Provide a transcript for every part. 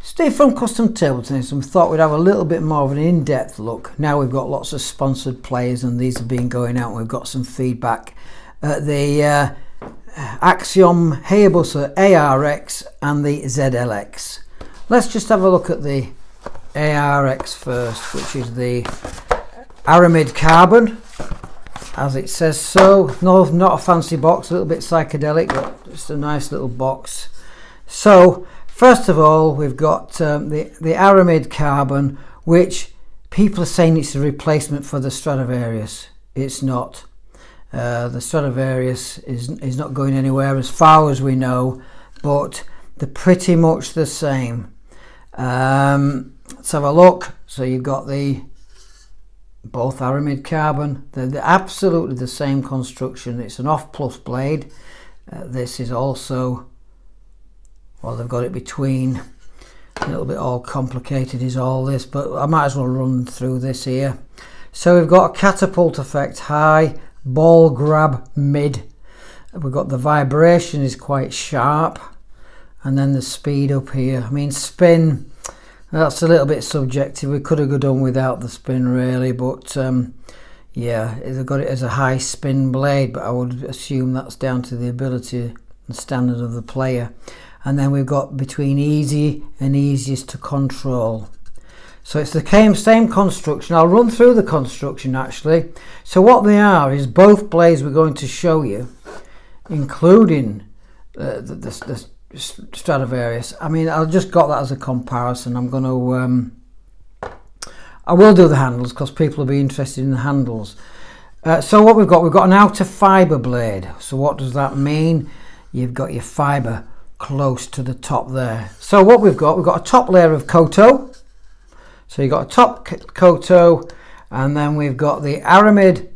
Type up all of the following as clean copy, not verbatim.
Steve from Custom Table Tennis, and we thought we'd have a little bit more of an in-depth look. Now we've got lots of sponsored players and these have been going out and we've got some feedback at the Xiom Hayabusa ARX and the ZLX. Let's just have a look at the ARX first, which is the aramid carbon, as it says so. No, not a fancy box, a little bit psychedelic, but just a nice little box. So first of all, we've got the aramid carbon, which people are saying it's a replacement for the Stradivarius. It's not. The Stradivarius is not going anywhere as far as we know, but they're pretty much the same. Let's have a look. So you've got both aramid carbon. They're absolutely the same construction. It's an off plus blade. This is also, well, they've got it between. A little bit all complicated is all this, but I might as well run through this here. So we've got a catapult effect high, ball grab mid. We've got the vibration is quite sharp, and then the speed up here. I mean, spin, that's a little bit subjective. We could have done without the spin really, but yeah, they've got it as a high spin blade, but I would assume that's down to the ability and standard of the player. And then we've got between easy and easiest to control. So it's the same construction. I'll run through the construction actually. So what they are is both blades we're going to show you, including the Stradivarius. I mean, I've just got that as a comparison. I'm going to I will do the handles because people will be interested in the handles. So what we've got an outer fibre blade. So what does that mean? You've got your fibre close to the top there. So what we've got a top layer of koto. So you've got a top koto, and then we've got the aramid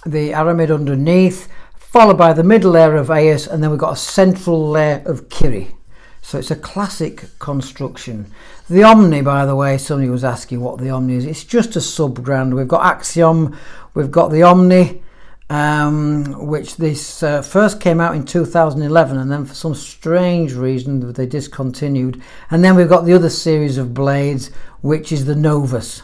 underneath, followed by the middle layer of AS, and then we've got a central layer of kiri. So it's a classic construction. The Omni, by the way, somebody was asking what the Omni is. It's just a sub-brand. We've got Xiom, we've got the Omni, which this first came out in 2011, and then for some strange reason they discontinued. And then we've got the other series of blades, which is the Novus.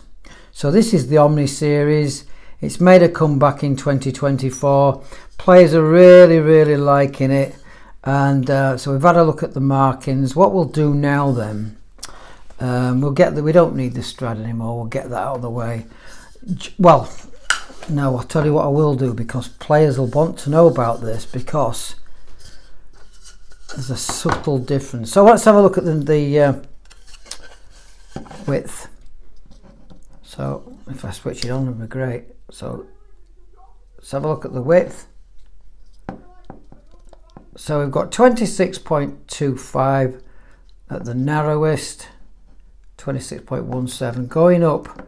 So this is the Omni series. It's made a comeback in 2024. Players are really liking it, and so we've had a look at the markings. What we'll do now then, we don't need the Strad anymore. We'll get that out of the way. Well, no, I'll tell you what I will do, because players will want to know about this, because there's a subtle difference. So let's have a look at the width. So if I switch it on, it'll be great. So let's have a look at the width. So we've got 26.25 at the narrowest, 26.17 going up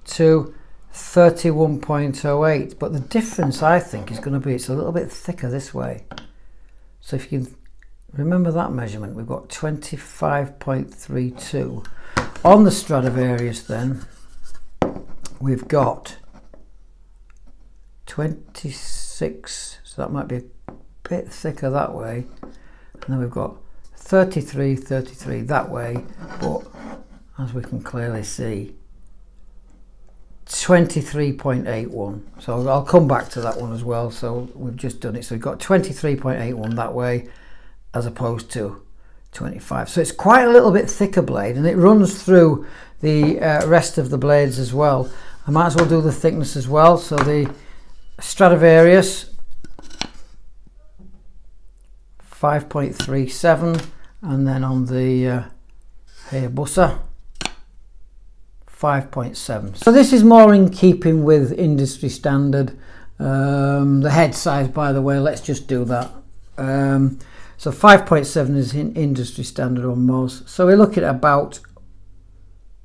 to 31.08, but the difference I think is going to be it's a little bit thicker this way. So if you can remember that measurement, we've got 25.32 on the Stradivarius. Then we've got 26, so that might be a bit thicker that way, and then we've got 33 that way, but as we can clearly see, 23.81. So I'll come back to that one as well. So we've just done it. So we've got 23.81 that way as opposed to 25. So it's quite a little bit thicker blade, and it runs through the rest of the blades as well. I might as well do the thickness as well. So the Stradivarius 5.37, and then on the Hayabusa 5.7. So this is more in keeping with industry standard. The head size, by the way, let's just do that. So 5.7 is in industry standard on most. So we're looking at about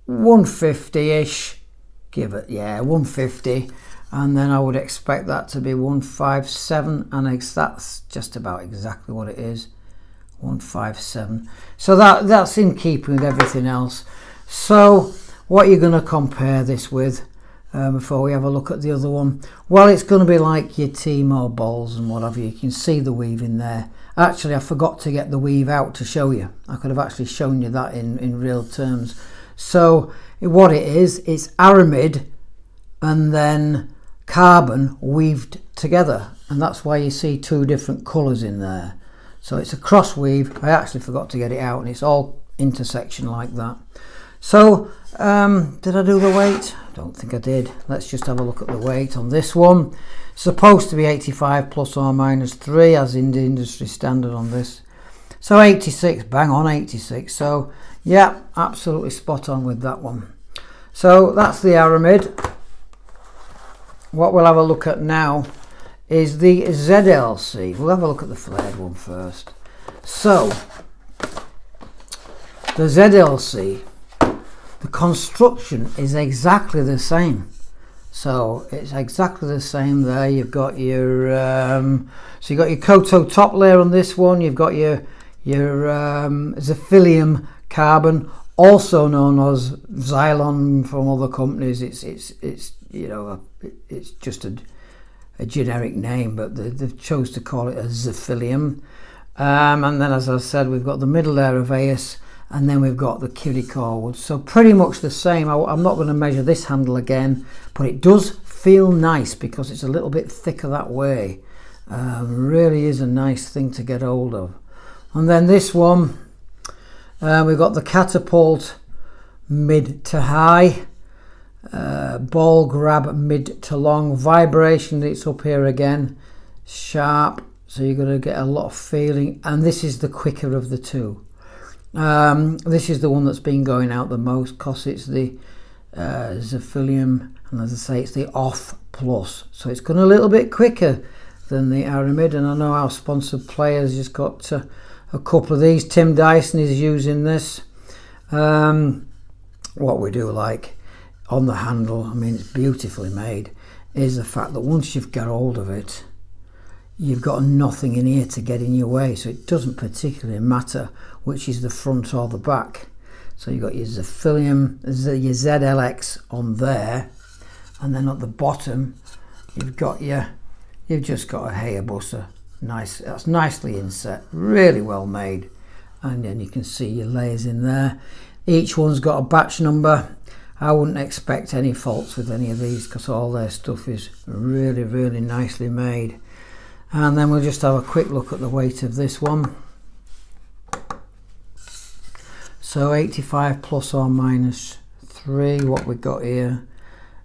150-ish, give it, yeah, 150. And then I would expect that to be 157, and that's just about exactly what it is, 157. So that's in keeping with everything else. So what you're going to compare this with before we have a look at the other one? Well, it's going to be like your Timor balls and what have you. You can see the weaving there. Actually, I forgot to get the weave out to show you. I could have actually shown you that in real terms. So what it is, it's aramid and then carbon weaved together, and that's why you see two different colours in there. So it's a cross weave. I actually forgot to get it out, and it's all intersection like that. So did I do the weight? I don't think I did. Let's just have a look at the weight on this one. It's supposed to be 85 plus or minus 3 as in the industry standard on this. So 86, bang on 86. So yeah, absolutely spot on with that one. So that's the aramid. What we'll have a look at now is the ZLC. We'll have a look at the flared one first. So the ZLC, the construction is exactly the same. So it's exactly the same there. You've got your so you've got your Koto top layer on this one. You've got your Zirconium carbon, also known as Xylon from other companies. It's you know, it's just a generic name, but they've chose to call it a Zirconium. And then, as I said, we've got the middle layer of AS, and then we've got the cutie core wood. So pretty much the same. I'm not going to measure this handle again, but it does feel nice because it's a little bit thicker that way. Really is a nice thing to get hold of. And then this one, we've got the catapult mid to high, ball grab mid to long, vibration, it's up here again, sharp, so you're going to get a lot of feeling, and this is the quicker of the two. This is the one that's been going out the most because it's the Zirconium, and as I say, it's the off plus, so it's going a little bit quicker than the aramid. And I know our sponsored players just got a couple of these. Tim Dyson is using this. What we do like on the handle, I mean, it's beautifully made, is the fact that once you've got hold of it, you've got nothing in here to get in your way, so it doesn't particularly matter which is the front or the back. So you've got your Zirconium, your ZLX on there, and then at the bottom you've just got a Hayabusa. Nice, that's nicely inset, really well made, and then you can see your layers in there. Each one's got a batch number. I wouldn't expect any faults with any of these because all their stuff is really, really nicely made. And then we'll just have a quick look at the weight of this one. So 85 plus or minus 3, what we've got here.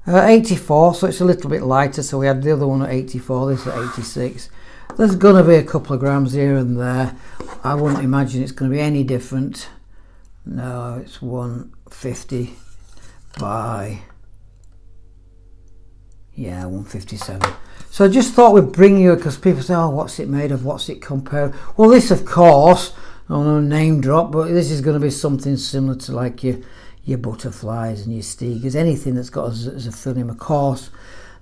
84, so it's a little bit lighter. So we had the other one at 84, this at 86. There's going to be a couple of grams here and there. I wouldn't imagine it's going to be any different. No, it's 150 by, yeah, 157. So I just thought we'd bring you, because people say, oh, what's it made of, what's it compared? Well, this, of course, on a name drop, but this is going to be something similar to like your butterflies and your Stigers, anything that's got a Zirconium. Of course,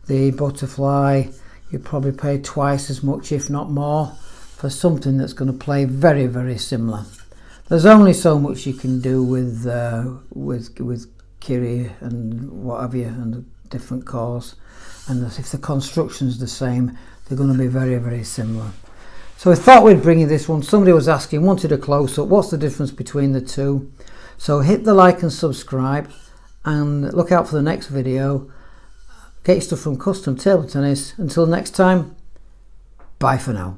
the butterfly, you probably pay twice as much, if not more, for something that's going to play very, very similar. There's only so much you can do with Kiri and what have you, and the different cores, and if the construction's the same, they're going to be very, very similar. So I thought we'd bring you this one. Somebody was asking, wanted a close-up, what's the difference between the two? So hit the like and subscribe, and look out for the next video. Get your stuff from Custom Table Tennis. Until next time, bye for now.